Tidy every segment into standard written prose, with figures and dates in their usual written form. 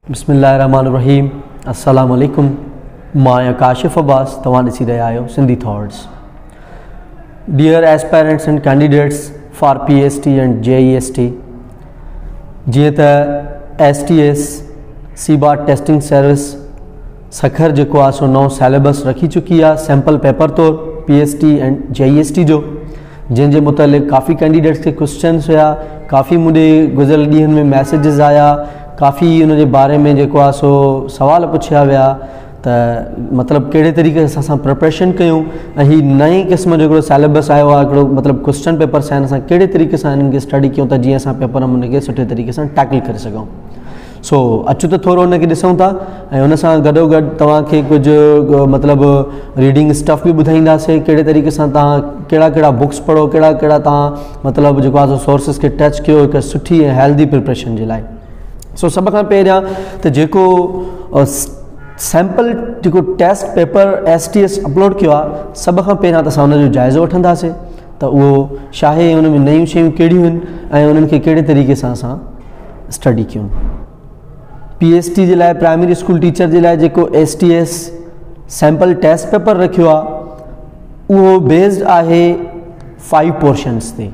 बिस्मिल्लाहिर्रहमानिर्रहीम अस्सलाम वालेकुम। मां काशिफ अब्बास तव्हां ॾिसी रहिया आहियो Sindhi thoughts. Dear aspirants and candidates for PST and JEST, जीअं त STS CBAT testing service Sukkur जेको आहे सो नओं सिलेबस रखी चुकी आहे सैम्पल पेपर तौरु PST एंड JEST जो, जंहिंजे मुतालिक़ काफ़ी कैंडिडेट्स के क्वेश्चन्स हुआ, काफ़ी मुझे गुज़िरियल ॾींहंनि में मैसेजिस आया, काफ़ी उन जे बारे में जेको आहे सो सवाल पुछिया विया त मतिलबु कहिड़े तरीक़े सां असां प्रिपरेशन कयूं ऐं हीउ नई क़िस्म जो हिकिड़ो सिलेबस आयो आहे, हिकिड़ो मतिलबु क्वेश्चन पेपर्स आहिनि, असां कहिड़े तरीक़े सां हिननि खे स्टडी कयूं त जीअं असां पेपर में उनखे सुठे तरीक़े सां टैकल करे सघूं। सो अचो त थोरो उनखे ॾिसूं था ऐं उन सां गॾोगॾु तव्हांखे कुझु मतिलबु रीडिंग स्टफ बि ॿुधाईंदासीं, कहिड़े तरीक़े सां तव्हां कहिड़ा कहिड़ा बुक्स पढ़ो, कहिड़ा कहिड़ा तव्हां मतिलबु जेको आहे सोर्सिस खे टच कयो हिकु सुठी ऐं हेल्दी प्रिपरेशन जे लाइ। सो सभ खां पहिरियां त जेको सैम्पल जेको टेस्ट पेपर STS अपलोड कयो आहे, सभ खां पहिरियां त असां उनजो जाइज़ो वठंदासीं त उहो छा आहे, उन में नयूं शयूं कहिड़ियूं आहिनि ऐं उन्हनि खे कहिड़े तरीक़े सां असां स्टडी कयूं। PST जे लाइ प्राइमरी स्कूल टीचर जे लाइ जेको STS सैम्पल टेस्ट पेपर रखियो आहे उहो बेस्ड आहे 5 पोर्शन्स ते।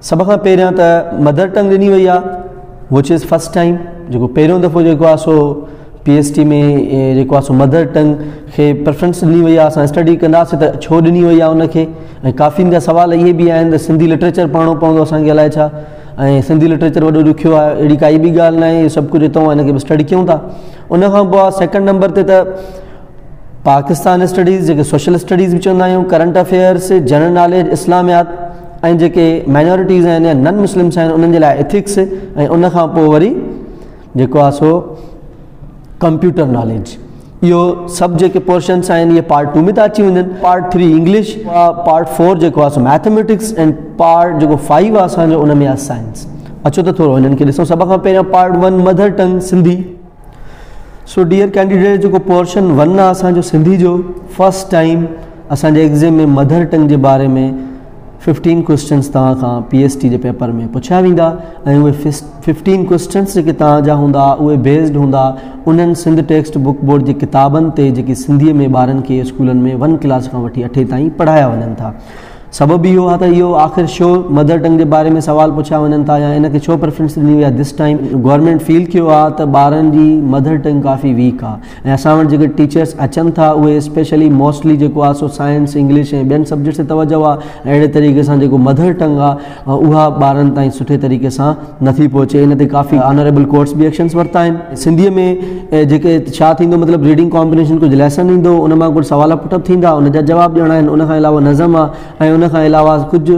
सभ खां पहिरियां त मदर टंग ॾिनी वई आहे विच इज़ फस्ट टाइम, जेको पहिरियों दफ़ो जेको आहे सो PST में जेको आहे सो मदर टंग खे प्रेफरेंस ॾिनी वई आहे। असां स्टडी कंदासीं त छो ॾिनी वई आहे उनखे, ऐं काफ़ी जा सवाल इहे बि आहिनि त सिंधी लिटरेचर पढ़णो पवंदो असांखे अलाए छा, ऐं सिंधी लिटरेचर वॾो ॾुखियो आहे, अहिड़ी काई बि ॻाल्हि न आहे, सभु कुझु हितां हिनखे बि स्टडी कयूं था। उनखां पोइ आहे सेकेंड नंबर ते त पाकिस्तान स्टडीज़, जेके सोशल स्टडीज़ बि चवंदा आहियूं, करंट अफेयर्स, जनरल नॉलेज, इस्लामियात, ऐं जेके माइनॉरिटीज़ आहिनि या नन मुस्लिम्स आहिनि उन्हनि जे लाइ एथिक्स, ऐं उनखां पोइ वरी जेको आहे सो कंप्यूटर नॉलेज। इहो सभु जेके पोर्शन्स आहिनि इहे पार्ट 2 में था अची वञनि। पार्ट 3 इंग्लिश, पार्ट 4 जेको आहे सो मैथमेटिक्स, ऐं पार्ट जेको 5 आहे असांजो उन में आहे साइंस। अचो त थोरो हिननि खे ॾिसूं। सभ खां पहिरियां part 1 mother tongue Sindhi. So dear candidate, जेको पोर्शन 1 आहे असांजो सिंधी जो, फस्ट टाइम असांजे एग्ज़ाम में मदर टंग जे बारे में 15 क्वेश्चन्स तव्हां खां PST जे पेपर में पुछिया वेंदा, ऐं उहे 15 क्वेश्चन्स जेके तव्हांजा हूंदा उहे बेस्ड हूंदा उन्हनि सिंध टेक्स्ट बुक बोर्ड जे किताबनि ते, जेके सिंधीअ में ॿारनि खे स्कूलनि में 1 क्लास खां वठी 8 ताईं पढ़ाया वञनि था। सबबु इहो आहे त इहो आख़िर छो मदर टंग जे बारे में सवाल पुछिया वञनि था या इनखे छो प्रेफरेंस ॾिनी वई आहे। दिस टाइम गवर्नमेंट फील कयो आहे त ॿारनि जी मदर टंग काफ़ी वीक आहे, ऐं असां वटि जेके टीचर्स अचनि था उहे स्पेशली मोस्टली जेको आहे सो साइंस, इंग्लिश ऐं ॿियनि सब्जेक्ट्स ते तवजो आहे, ऐं अहिड़े तरीक़े सां जेको मदर टंग आहे उहा ॿारनि ताईं सुठे तरीक़े सां नथी पहुचे। इन ते काफ़ी ऑनरेबल कोर्ट्स बि एक्शन्स वरिता आहिनि। सिंधीअ में जेके छा थींदो, मतिलबु रीडिंग कॉम्बिनेशन कुझु लेसन ईंदो, उन मां कुझु सवाल पुटअप थींदा, उनजा जवाब ॾियणा आहिनि, उनखां अलावा नज़म आहे, ऐं उनखां अलावा कुझु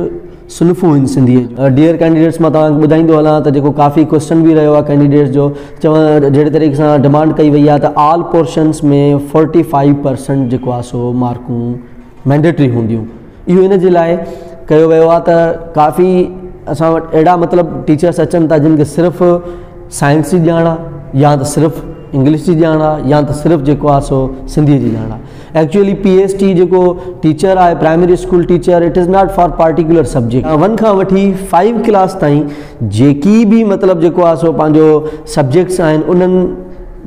सुनफ़ूं आहिनि सिंधीअ। डियर कैंडिडेट्स, मां तव्हांखे ॿुधाईंदो हलां त जेको काफ़ी क्वेश्चन बि रहियो आहे कैंडिडेट्स जो, चवण जहिड़े तरीक़े सां डिमांड कई वई आहे त ऑल पोर्शन्स में 45% जेको आहे सो मार्कूं मैंडेटरी हूंदियूं। इहो इन जे लाइ कयो वियो आहे त काफ़ी असां वटि अहिड़ा मतिलबु टीचर्स अचनि था जिन खे सिर्फ़ु साइंस जी ॼाण आहे, या त सिर्फ़ु इंग्लिश जी ॼाण आहे, या त सिर्फ़ु जेको आहे सो सिंधीअ जी ॼाण आहे। एक्चुअली PST जेको टीचर आहे primary school teacher, it is not for particular subject. 1 खां वठी 5 क्लास ताईं जेकी बि मतिलबु जेको आहे सो पंहिंजो सब्जेक्ट्स आहिनि उन्हनि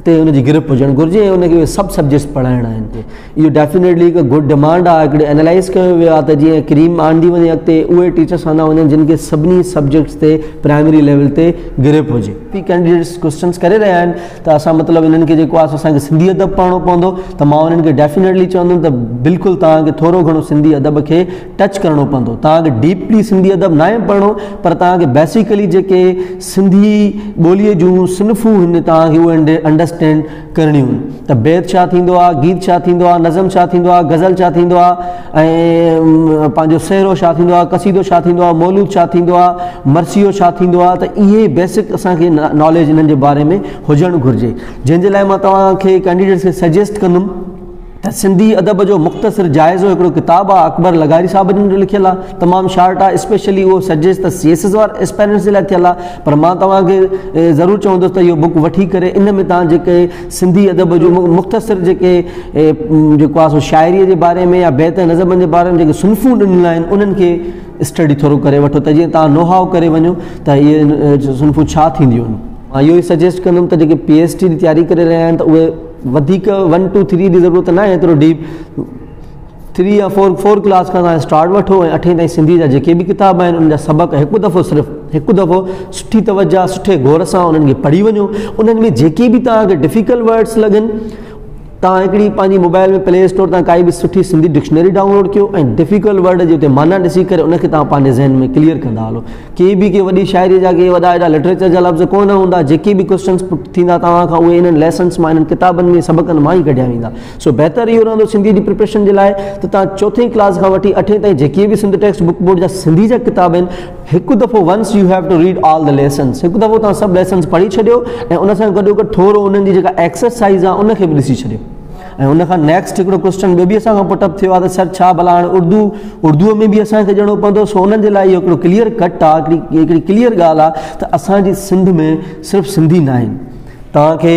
ते उनजी ग्रिप हुजणु घुरिजे, ऐं उनखे सभु सब्जेक्ट्स पढ़ाइणा आहिनि। इहो डेफिनेटली हिकु गुड डिमांड आहे। हिकिड़े एनालाइज़ कयो वियो आहे त जीअं क्रीम आणंदी वञे अॻिते, उहे टीचर्स आंदा वञनि जिन खे सभिनी सब्जेक्ट्स ते प्राइमरी लेवल ते ग्रिप हुजे। बि कैंडिडेट्स क्वेश्चन्स करे रहिया आहिनि त असां मतिलबु इन्हनि खे जेको आहे सो असांखे सिंधी अदब पढ़णो पवंदो, त मां उन्हनि खे डेफिनेटली चवंदुमि त बिल्कुलु तव्हांखे थोरो घणो सिंधी अदब खे टच करिणो पवंदो। तव्हांखे डीपली सिंधी अदब न आहे पढ़णो, पर तव्हांखे बेसिकली जेके सिंधी ॿोलीअ जूं सिनफ़ूं आहिनि तव्हांखे उहे अंडरस्टैंड करणियूं आहिनि। त बैत छा थींदो आहे, गीत छा थींदो आहे, नज़म छा थींदो आहे, गज़ल छा थींदो आहे, ऐं पंहिंजो सहरो छा थींदो आहे, कसीदो छा थींदो आहे, मौलूद छा थींदो आहे, मरसियो छा थींदो आहे, त इहे बेसिक असांखे नॉलेज इन्हनि जे बारे में हुजणु घुरिजे। जंहिंजे लाइ मां तव्हांखे कैंडिडेट्स खे सजेस्ट कंदुमि त सिंधी अदब जो मुख़्तसिर जाइज़ो हिकिड़ो किताबु आहे, अकबर लगारी साहब जो लिखियलु आहे, तमामु शार्ट आहे, स्पेशली उहो सजेस्ट त CS वारे एस्पायरेंट्स जे लाइ थियलु आहे, पर मां तव्हांखे ज़रूरु चवंदुसि त इहो बुक वठी करे इन में तव्हां जेके सिंधी अदब जो मुख़्तसिर जेके जेको आहे सो शाइरीअ जे बारे में या बैत नज़मनि जे बारे में जेके सुनफ़ूं ॾिनल आहिनि उन्हनि खे स्टडी थोरो करे वठो, त जीअं तव्हां नोहाव करे वञो त इहे सुनफ़ूं छा थींदियूं आहिनि। मां इहो ई सजेस्ट कंदुमि त जेके PhD जी तयारी करे रहिया आहिनि त उहे वधीक 1 2 3 जी ज़रूरत न आहे, एतिरो डीप 3 या 4 क्लास खां तव्हां स्टार्ट वठो ऐं 8 ताईं सिंधी जा जेके बि किताब आहिनि उन जा सबक़ हिकु दफ़ो सिर्फ़ु हिकु दफ़ो सुठी तवजा सुठे गौर सां उन्हनि खे पढ़ी वञो। उन्हनि में जेके बि तव्हांखे डिफ़िकल्ट वर्ड्स लॻनि तव्हां हिकिड़ी पंहिंजी मोबाइल में प्ले स्टोर तां काई बि सुठी सिंधी डिक्शनरी डाउनलोड कयो ऐं डिफ़िकल्ट वर्ड जी उते माना ॾिसी करे उनखे तव्हां पंहिंजे ज़हन में क्लियर कंदा हलो। के वॾी शाइरी जा के वॾा एॾा लिटरेचर जा लफ़्ज़ कोन हूंदा, जेके बि क्वेश्चन्स थींदा तव्हां खां उहे इन्हनि लेसन्स मां इन्हनि किताबनि में सबक़नि मां ई कढिया वेंदा। सो बहितरु इहो रहंदो सिंधी जी प्रिपरेशन जे लाइ त तव्हां 4th क्लास खां वठी 8 ताईं जेके बि सिंध टेक्स्ट बुक बोर्ड जा सिंधी जा किताब आहिनि हिकु दफ़ो once you have to read all the lessons, हिकु दफ़ो तव्हां सभु लेसन्स पढ़ी छॾियो ऐं उन सां गॾोगॾु थोरो उन्हनि जी जेका एक्सरसाइज़ आहे उनखे बि ॾिसी छॾियो। ऐं उनखां नेक्स्ट हिकिड़ो क्वेश्चन ॿियो बि असांखां पुटअप थियो आहे त सर छा भला हाणे उर्दूअ में बि असांखे ॼणो पवंदो। सो उन्हनि जे लाइ इहो हिकिड़ो क्लियर कट आहे, हिकिड़ी क्लियर ॻाल्हि आहे त असांजी सिंध में सिर्फ़ु सिंधी न आहिनि। तव्हांखे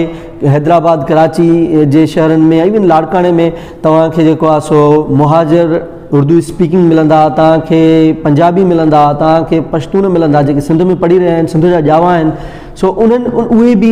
हैदराबाद कराची जे शहरनि में इवन लाड़काणे में तव्हांखे जेको आहे सो मुहाजिर उर्दू स्पीकिंग मिलंदा, तव्हांखे पंजाबी मिलंदा, तव्हांखे पश्तून मिलंदा जेके सिंध में पढ़ी रहिया आहिनि, सिंध जा ॼावा आहिनि। सो उहे बि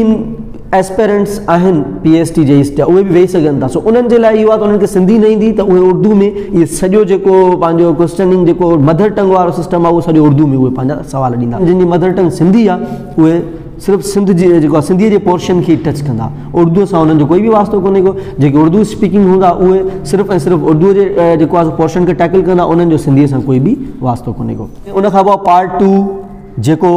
एस्पेरेंट्स आहिनि PhD जे स्टेज उहे बि वेही सघनि था। सो उन्हनि जे लाइ इहो आहे त उन्हनि खे सिंधी न ईंदी त उहे उर्दू में इहे सॼो जेको पंहिंजो क्वेश्चनिंग जेको मदर टंग वारो सिस्टम आहे उहो सॼो उर्दू में उहे पंहिंजा सवाल ॾींदा। जिन जी मदर टंग सिंधी आहे उहे सिर्फ़ु सिंध जी जेको आहे सिंधीअ जे पोर्शन खे टच कंदा, उर्दू सां उन्हनि जो कोई बि वास्तो कोन्हे को। जेके उर्दू स्पीकिंग हूंदा उहे सिर्फ़ु ऐं सिर्फ़ु उर्दू जे जेको आहे पोर्शन खे टैकल कंदा, उन्हनि जो सिंधीअ सां कोई बि वास्तो कोन्हे को। उनखां पोइ पार्ट 2 जेको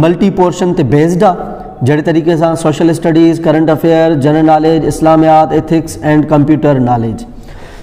मल्टी पोर्शन ते बेस्ड आहे, जहिड़े तरीक़े सां social studies, current affair, general knowledge, इस्लामियात, ethics and computer knowledge.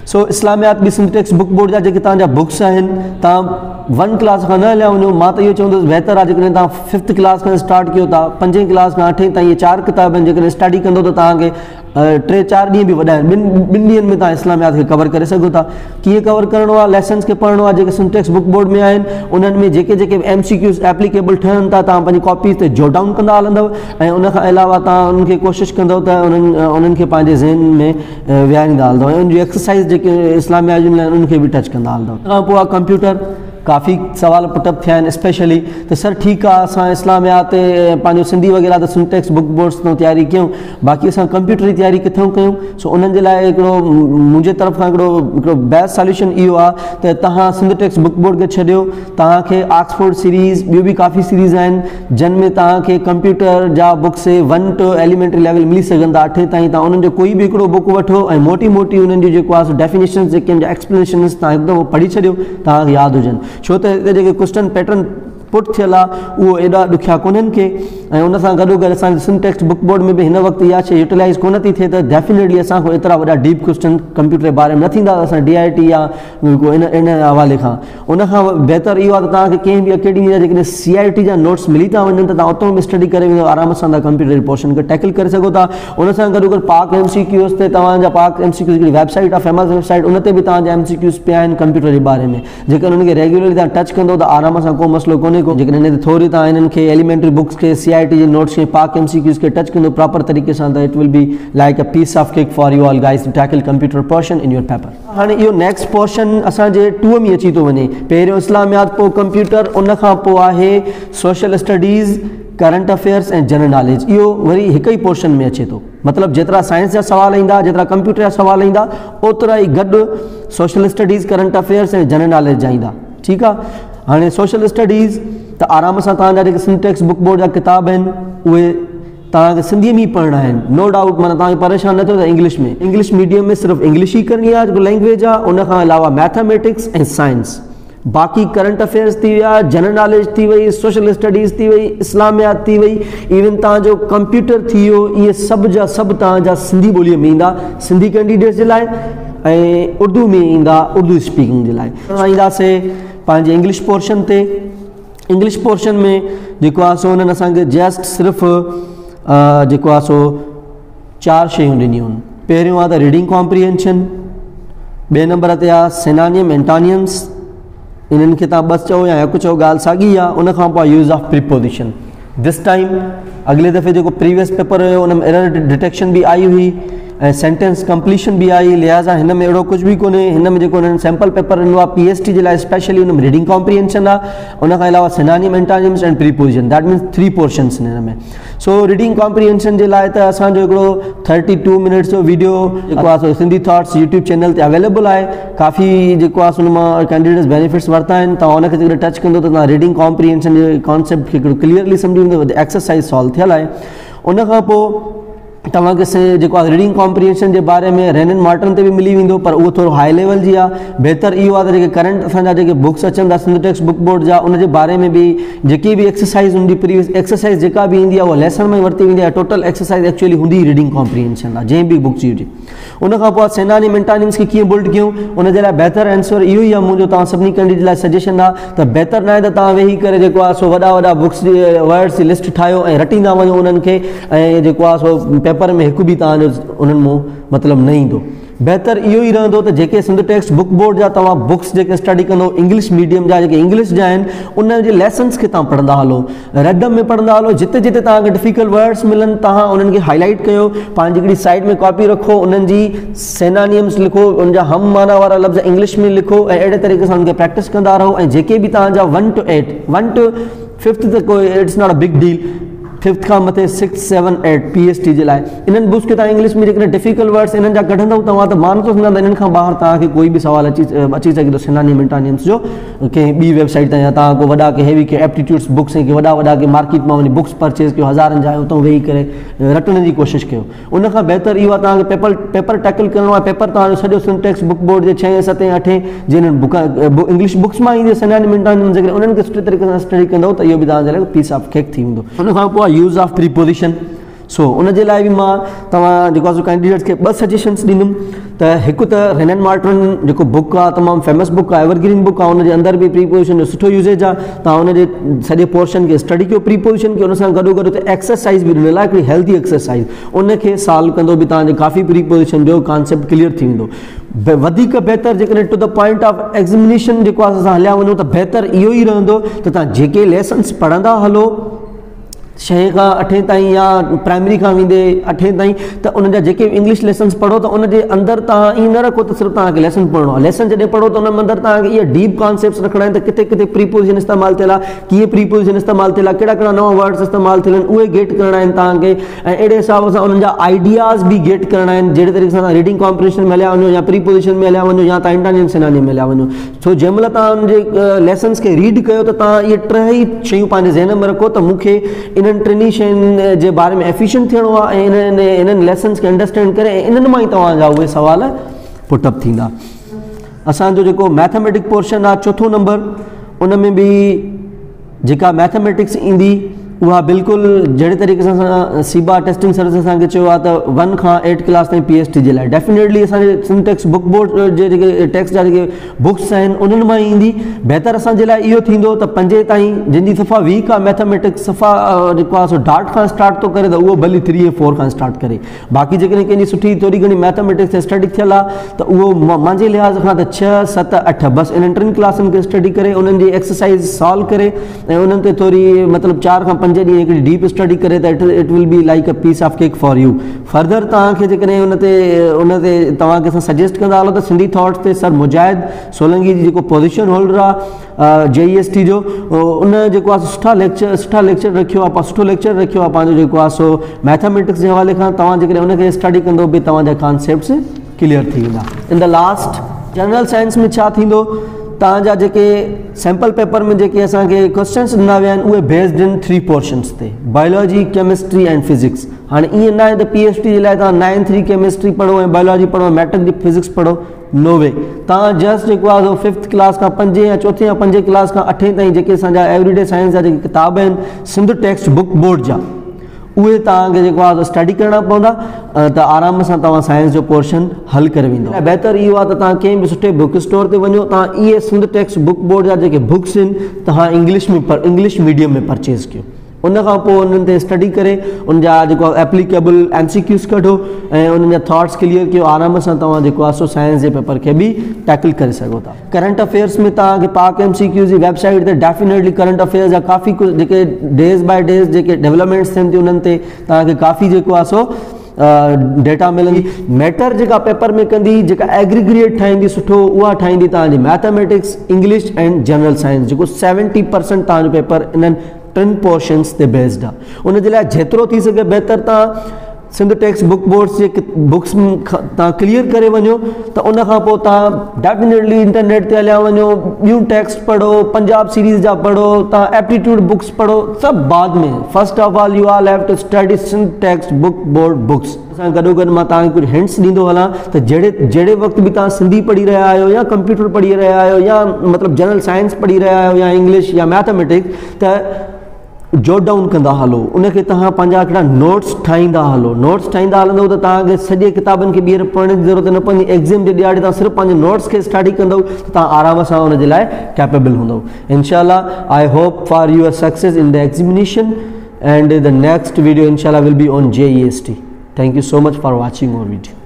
So इस्लामियात बि सिंध टेक्स्ट बुक बोर्ड जा जेके तव्हांजा बुक्स आहिनि तव्हां 1 क्लास खां न हलिया वञो। मां त इहो चवंदुसि बहितरु आहे जेकॾहिं तव्हां 5th क्लास खां स्टार्ट कयो था, 5वीं क्लास खां 8वीं ताईं इहे 4 किताब आहिनि, जेकॾहिं स्टडी कंदो त तव्हांखे 3-4 ॾींहं बि वॾा आहिनि, ॿिनि ॾींहंनि में तव्हां इस्लामियात खे कवर करे सघो था। कीअं कवर करिणो आहे, लेसन्स खे पढ़णो आहे जेके सिंध टेक्स्ट बुक बोर्ड में आहिनि, उन्हनि में जेके जेके MCQs एप्लीकेबल ठहनि था तव्हां पंहिंजी कॉपीज़ ते जोट डाउन कंदा हलंदव ऐं उनखां अलावा तव्हां उन्हनि खे कोशिशि कंदव त उन्हनि खे पंहिंजे ज़हन में विहारींदा हलंदव ऐं उनजी एक्सरसाइज़ जेके इस्लामियात जूं आहिनि उन्हनि खे बि टच कंदा हलंदव। उन खां पोइ आहे कंप्यूटर। काफ़ी सवाल पुटअप थिया आहिनि स्पेशली त सर ठीकु आहे असां इस्लामियात ते पंहिंजो सिंधी वग़ैरह त सिंध टेक्स्ट बुक बोर्ड्स तां तयारी कयूं, बाक़ी असां कंप्यूटर जी तयारी किथां कयूं। सो उन्हनि जे लाइ हिकिड़ो मुंहिंजे तरफ़ खां हिकिड़ो बेस्ट सोल्यूशन इहो आहे त तव्हां सिंध टेक्स्ट बुक बोर्ड खे छॾियो, तव्हांखे ऑक्सफोर्ड सीरीज़ ॿियूं बि काफ़ी सीरीज़ आहिनि जिन में तव्हांखे कंप्यूटर जा बुक्स 1 to एलिमेंट्री लेवल मिली सघंदा, 8 ताईं तव्हां उन्हनि जो कोई बि हिकिड़ो बुक वठो ऐं मोटी उन्हनि जी जेको आहे डेफिनेशन्स जेके आहिनि एक्सप्लेनेशन्स तव्हां हिकु दफ़ो पढ़ी छॾियो, तव्हांखे यादि हुजनि। छो त हिते जेके क्वेश्चन पैटर्न पुट थियल आहे उहो एॾा ॾुखिया कोन्हनि के ऐं उन सां गॾोगॾु असांजे सिंध टेक्स्ट बुक बोर्ड में बि हिन वक़्तु इहा शइ यूटिलाइज़ कोन थी थिए त डेफिनेटली असांखां एतिरा वॾा डीप क्वेश्चन कंप्यूटर जे बारे में न थींदा असां DIT या इन हवाले खां। उनखां बहितरु इहो आहे त तव्हांखे कंहिं बि अकेडमी जा जेकॾहिं CIT जा नोट्स मिली था वञनि त तव्हां उतां बि स्टडी करे वेंदो आराम सां तव्हां कंप्यूटर जे पोर्शन खे टैकल करे सघो था। उन सां गॾोगॾु पाक MCQs ते तव्हांजा पाक MCQs हिकिड़ी वेबसाइट आहे, फेमस वेबसाइट, उन ते बि तव्हांजा MCQs पिया आहिनि कंप्यूटर जे बारे में। जेकर उनखे रेगुलरली तव्हां टच कंदो त आराम सां को मसइलो कोन्हे को। जेकॾहिं हिन ते थोरी तव्हां इन्हनि खे एलिमेंट्री बुक्स खे CIT जे नोट्स खे पाक MCQs खे टच कंदो प्रॉपर तरीक़े सां त it will be like a piece of cake for you all guys to tackle computer portion in your paper. हाणे इहो नेक्स्ट पोर्शन असांजे 2 में अची थो वञे, पहिरियों इस्लामियात, पोइ कंप्यूटर, उन खां पोइ आहे social studies, current affairs and general knowledge. इहो वरी हिकु ई पोर्शन में अचे थो, मतिलबु जेतिरा साइंस जा सवाल ईंदा, जेतिरा कंप्यूटर जा सवाल ईंदा, ओतिरा ई गॾु सोशल स्टडीज़, करंट अफेयर्स ऐं जनरल नॉलेज जा ईंदा। ठीकु आहे। हाणे सोशल स्टडीज़ त आराम सां तव्हांजा जेके सिंध टेक्स्ट बुक बोर्ड जा किताब आहिनि उहे तव्हांखे सिंधीअ में ई पढ़णा आहिनि, नो डाउट। माना तव्हांखे परेशान न थियो त इंग्लिश मीडियम में सिर्फ़ु इंग्लिश ई करणी आहे जेको लैंग्वेज आहे, उनखां अलावा मैथमेटिक्स ऐं साइंस, बाक़ी करंट अफेयर्स थी विया, जनरल नॉलेज थी वई, सोशल स्टडीज़ थी वई, इस्लामियात थी वई, इवन तव्हांजो कंप्यूटर थी वियो, इहे सभु जा सभु तव्हांजा सिंधी ॿोलीअ में ईंदा सिंधी कैंडिडेट्स जे लाइ, ऐं उर्दू में ईंदा उर्दू स्पीकिंग जे लाइ। ईंदासीं पंहिंजे इंग्लिश पोर्शन ते। इंग्लिश पोर्शन में जेको आहे सो हुननि असांखे जस्ट सिर्फ़ु जेको आहे सो 4 शयूं ॾिनियूं आहिनि। पहिरियों आहे त रीडिंग कॉम्प्रीहेंशन, ॿिए नंबर ते आहे सिनोनिम एंटोनिम्स, इन्हनि खे तव्हां बसि चओ या हिकु चओ ॻाल्हि साॻी आहे। उनखां पोइ use of preposition. This time अॻिले दफ़े जेको प्रीवियस पेपर हुयो उन में एरर डिटेक्शन बि आई हुई ऐं सेंटेंस कंप्लीशन बि आई, लिहाज़ा हिन में अहिड़ो कुझु बि कोन्हे। हिन में जेको हुननि सैम्पल पेपर ॾिनो आहे PST जे लाइ स्पेशली, हुन में रीडिंग कॉम्प्रीहेंशन आहे, उन खां अलावा synonym antonyms and preposition, that means 3 portions हिन में। सो रीडिंग कॉम्प्रीहेंशन जे लाइ त असांजो हिकिड़ो 32 मिनट्स जो वीडियो जेको आहे सिंधी थॉट्स यूट्यूब चैनल ते अवेलेबल आहे। काफ़ी जेको आहे हुन मां कैंडिडेट्स बेनिफिट्स वरिता आहिनि। तव्हां हुनखे जेकॾहिं टच कंदो त तव्हां रीडिंग कॉम्प्रीहेंशन जे कॉन्सेप्ट खे हिकिड़ो क्लियरली सम्झी वेंदो, एक्सरसाइज सॉल्व थियल आहे। उन खां पोइ तव्हांखे जेको आहे रीडिंग कॉम्प्रीहेंशन जे बारे में रेनन मार्टन ते बि मिली वेंदो, पर उहो थोरो हाई लेवल जी आहे। बहितर इहो आहे त जेके करंट असांजा जेके बुक्स अचनि था सिंध टेक्स्ट बुक बोर्ड जा, उन जे बारे में बि जेकी बि एक्सरसाइज हूंदी, प्रीवियस एक्सरसाइज जेका बि ईंदी आहे उहा लेसन में वरिती वेंदी आहे। टोटल एक्सरसाइज एक्चुअली हूंदी रीडिंग कॉम्प्रीहेंशन आहे, जंहिं बि बुक्स जी हुजे। उन खां पोइ सिनोनिम एंटोनिम्स खे कीअं बिल्ड कयूं, उन जे लाइ बहितर आंसर इहो ई आहे मुंहिंजो तव्हां सभिनी कैंडिडेट लाइ सजेशन आहे त बहितर न आहे त तव्हां वेही करे जेको आहे सो वॾा वॾा बुक्स जी वर्ड्स जी लिस्ट ठाहियो ऐं रटींदा वञो उन्हनि खे, ऐं जेको आहे सो पेपर में हिकु बि उन्हनि मां मतिलबु न ईंदो। बहितर इहो ई रहंदो त जेके सिंध टेक्स्ट बुक बोर्ड जा तव्हां बुक्स जेके स्टडी कंदो इंग्लिश मीडियम जा, जेके इंग्लिश जा आहिनि, उन जे लेसन्स खे तव्हां पढ़ंदा हलो, रैडम में पढ़ंदा हलो। जिते जिते तव्हांखे डिफिकल्ट वर्ड्स मिलनि तव्हां उन्हनि खे हाईलाइट कयो, पंहिंजी हिकिड़ी साइड में कॉपी रखो, उन्हनि जी सिनोनिम्स लिखो, उन जा हम माना वारा लफ़्ज़ इंग्लिश में लिखो ऐं अहिड़े तरीक़े सां उनखे प्रैक्टिस कंदा रहो। ऐं जेके बि तव्हांजा 1 to 8, 1 to 5th त कोई it's not a big deal, 5th खां मथे 6, 7, 8 PST जे लाइ इन्हनि बुक्स खे तव्हां इंग्लिश में जेकॾहिं डिफिकल्ट वर्ड्स इन्हनि जा कढंदव तव्हां त मां नथो सम्झां त इन्हनि खां ॿाहिरि तव्हांखे कोई बि सुवाल अची सघे थो सिनोनिम एंटोनिम्स जो कंहिं ॿी वेबसाइट तां, या तव्हां को वॾा के हेवी के एप्टीट्यूड्स बुक्स ऐं वॾा वॾा के मार्केट मां वञी बुक्स परचेज़ कयो, हज़ारनि जा उतां वेही करे रटण जी कोशिशि कयो। उन खां बहितर इहो आहे तव्हांखे पेपर टैकल करिणो आहे। पेपर तव्हांजो सॼो सिंध टेक्स्ट बुक बोर्ड जे 6, 7, 8 जिन्हनि इंग्लिश बुक्स मां ईंदी सिनोनिम एंटोनिम्स, जेकॾहिं उन्हनि खे सुठे तरीक़े सां स्टडी कंदव त इहो बि तव्हांजे लाइ पीस ऑफ केक थी वेंदो। उन खां पोइ यूज़ ऑफ प्रीपोजिशन। सो उन जे लाइ बि मां तव्हां जेको आहे कैंडिडेट्स खे 2 सजेशन्स ॾींदुमि। त हिकु त रेनन मार्टन जेको बुक आहे तमामु फेमस बुक आहे, एवरग्रीन बुक आहे, उनजे अंदरि बि प्रीपोजिशन जो सुठो यूज़ेज आहे। तव्हां उनजे सॼे पोर्शन खे स्टडी कयो प्रीपोजिशन खे, उन सां गॾो गॾु त एक्सरसाइज बि ॾिनल आहे, हिकिड़ी हेल्दी एक्सरसाइज, उनखे सॉल्व कंदो बि तव्हांजे काफ़ी प्रीपोजिशन जो कॉन्सेप्ट क्लियर थी वेंदो। वधीक बहितर जेकॾहिं to the point of examination जेको आहे असां हलिया वञूं त बहितर इहो ई रहंदो त तव्हां जेके लेसन्स पढ़ंदा हलो 6 खां 8 ताईं या प्राइमरी खां वेंदे 8 ताईं, त उन जा जेके इंग्लिश लेसन्स पढ़ो त उन जे अंदरि तव्हां ईअं न रखो त सिर्फ़ु तव्हांखे लेसन पढ़णो आहे। लेसन जॾहिं पढ़ो त उन में अंदरि तव्हांखे इहे डीप कॉन्सेप्ट्स रखणा आहिनि त किथे किथे प्रीपोजिशन इस्तेमालु थियल आहे, कीअं प्रीपोजिशन इस्तेमालु थियल आहे, कहिड़ा कहिड़ा नवां वर्ड्स इस्तेमालु थियल आहिनि, उहे गेट करणा आहिनि तव्हांखे। ऐं अहिड़े हिसाब सां उन्हनि जा आइडियाज़ बि गेट करणा आहिनि, जहिड़े तरीक़े सां तव्हां रीडिंग कॉम्प्रीहेंशन में हलिया वञो या प्रीपोजिशन में हलिया वञो या तव्हां एंटोनिम सिनोनिम में हलिया वञो। सो जंहिं महिल तव्हां उनजे लेसन्स खे रीड कयो त तव्हां इहे 3 शयूं पंहिंजे ज़हन में रखो त मूंखे इन्हनि 3 शयुनि जे बारे में एफिशिएंट थियणो आहे ऐं इन्हनि लेसन्स खे अंडरस्टैंड करे ऐं इन्हनि मां ई तव्हांजा उहे सुवाल पुटअप थींदा। असांजो जेको मैथमेटिक पोर्शन आहे 4थो नंबर, उन में बि जेका मैथमेटिक्स ईंदी उहा बिल्कुलु जहिड़े तरीक़े सां सीबा टेस्टिंग सर्विस असांखे चयो आहे त 1 खां 8 क्लास ताईं PST जे लाइ डेफिनेटली असांजे सिंध टेक्स्ट बुक बोर्ड जे जेके टेक्स्ट जा जेके बुक्स आहिनि उन्हनि मां ईंदी। बहितर असांजे लाइ इहो थींदो त 5 ताईं जंहिंजी सफ़ा वीक आहे मैथमेटिक्स, सफ़ा जेको आहे सो डाट खां स्टार्ट थो करे त उहो भली 3 ऐं 4 खां स्टार्ट करे। बाक़ी जेकॾहिं कंहिंजी सुठी थोरी घणी मैथमेटिक्स ते स्टडी थियल आहे त उहो मुंहिंजे लिहाज़ खां त 6, 7, 8 बसि इन्हनि 3 क्लासनि खे स्टडी करे उन्हनि जी एक्सरसाइज सॉल्व करे ऐं उन्हनि ते थोरी मतिलबु 4 खां 5 ॾींहं हिकिड़ी डीप स्टडी करे त it will be like a piece of cake for you. Further तव्हांखे जेकॾहिं उन ते तव्हांखे असां सजेस्ट कंदा हलो त सिंधी थॉट्स ते सर मुजाहिद सोलंकी जी जेको पोजीशन होल्डर आहे JEST जो, उन जेको आहे सुठा लेक्चर रखियो आहे, सुठो लेक्चर रखियो आहे पंहिंजो जेको आहे सो मैथमेटिक्स जे हवाले खां। तव्हां जेकॾहिं उनखे स्टडी कंदो बि तव्हांजा कॉन्सेप्ट्स क्लियर थी वेंदा। In the last general science में छा थींदो, तव्हांजा जेके सैम्पल पेपर में जेके असांखे क्वेश्चन्स ॾिना विया आहिनि उहे बेस्ड इन 3 पोर्शन्स ते, बायोलॉजी, केमिस्ट्री एंड फिजिक्स। हाणे ईअं न आहे त PST जे लाइ तव्हां 9th केमिस्ट्री पढ़ो ऐं बायोलॉजी पढ़ो, मैट्रिक जी फिजिक्स पढ़ो, नो वे। तव्हां जस्ट जेको आहे 5th क्लास खां 5 या 4 या 5 क्लास खां 8 ताईं जेके असांजा एवरीडे साइंस जा जेके किताब आहिनि सिंध टेक्स्ट बुक बोर्ड जा, उहे तव्हांखे जेको आहे स्टडी करणा पवंदा त आराम सां तव्हां साइंस जो पोर्शन हल करे वेंदो। बहितर इहो आहे त तव्हां कंहिं बि सुठे बुक स्टोर ते वञो, तव्हां इहे सिंध टेक्स्ट बुक बोर्ड जा जेके बुक्स आहिनि तव्हां इंग्लिश मीडियम में परचेज़ कयो। उन खां पोइ उन्हनि ते स्टडी करे उन जा जेको एप्लीकेबल MCQs कढो ऐं उन्हनि जा थॉट्स क्लियर कयो। आराम सां तव्हां जेको आहे सो साइंस जे पेपर खे बि टैकल करे सघो था। करंट अफेयर्स में तव्हांखे पाक MCQs जी वेबसाइट ते डेफिनेटली करंट अफेयर्स जा काफ़ी कुझु जेके डेज़ बाय डेज़ जेके डेवलपमेंट्स थियनि थियूं उन्हनि ते तव्हांखे काफ़ी जेको आहे सो डेटा मिलंदी। मैटर जेका पेपर में कंदी जेका एग्रीगेट ठाहींदी सुठो उहा ठाहींदी तव्हांजी mathematics, English and general science, जेको 70% तव्हांजो पेपर इन्हनि 10 पोर्शन्स ते बेस्ड आहे। उन जे लाइ जेतिरो थी सघे बहितर तव्हां सिंध टेक्स्ट बुक बोर्ड्स जे बुक्स तव्हां क्लियर करे वञो, त उन खां पोइ तव्हां डेफिनेटली इंटरनेट ते हलिया वञो, ॿियूं टेक्स्ट पढ़ो, पंजाब सीरीज़ जा पढ़ो, तव्हां एप्टीट्यूड बुक्स पढ़ो, सभु बाद में। First of all you all have to study Sindh text book board books. असां गॾोगॾु मां तव्हांखे कुझु हिंट्स ॾींदो हलां त जहिड़े वक़्तु बि तव्हां सिंधी पढ़ी रहिया आहियो या कंप्यूटर पढ़ी रहिया आहियो या मतिलबु जनरल साइंस पढ़ी रहिया आहियो या इंग्लिश या मैथमेटिक्स, त जोट डाउन कंदा हलो, उनखे तव्हां पंहिंजा हिकिड़ा नोट्स ठाहींदा हलो। नोट्स ठाहींदा हलंदव त तव्हांखे सॼे किताबनि खे ॿीहर पढ़ण जी ज़रूरत न पवंदी। एग्ज़ाम जे ॾियारे तव्हां सिर्फ़ु पंहिंजे नोट्स खे स्टडी कंदव त तव्हां आराम सां उन जे लाइ कैपेबल हूंदव। इंशाल्लाह I hope for your success in the examination and the next video इंशाल्लाह will be on JEST। Thank you so much for watching our video.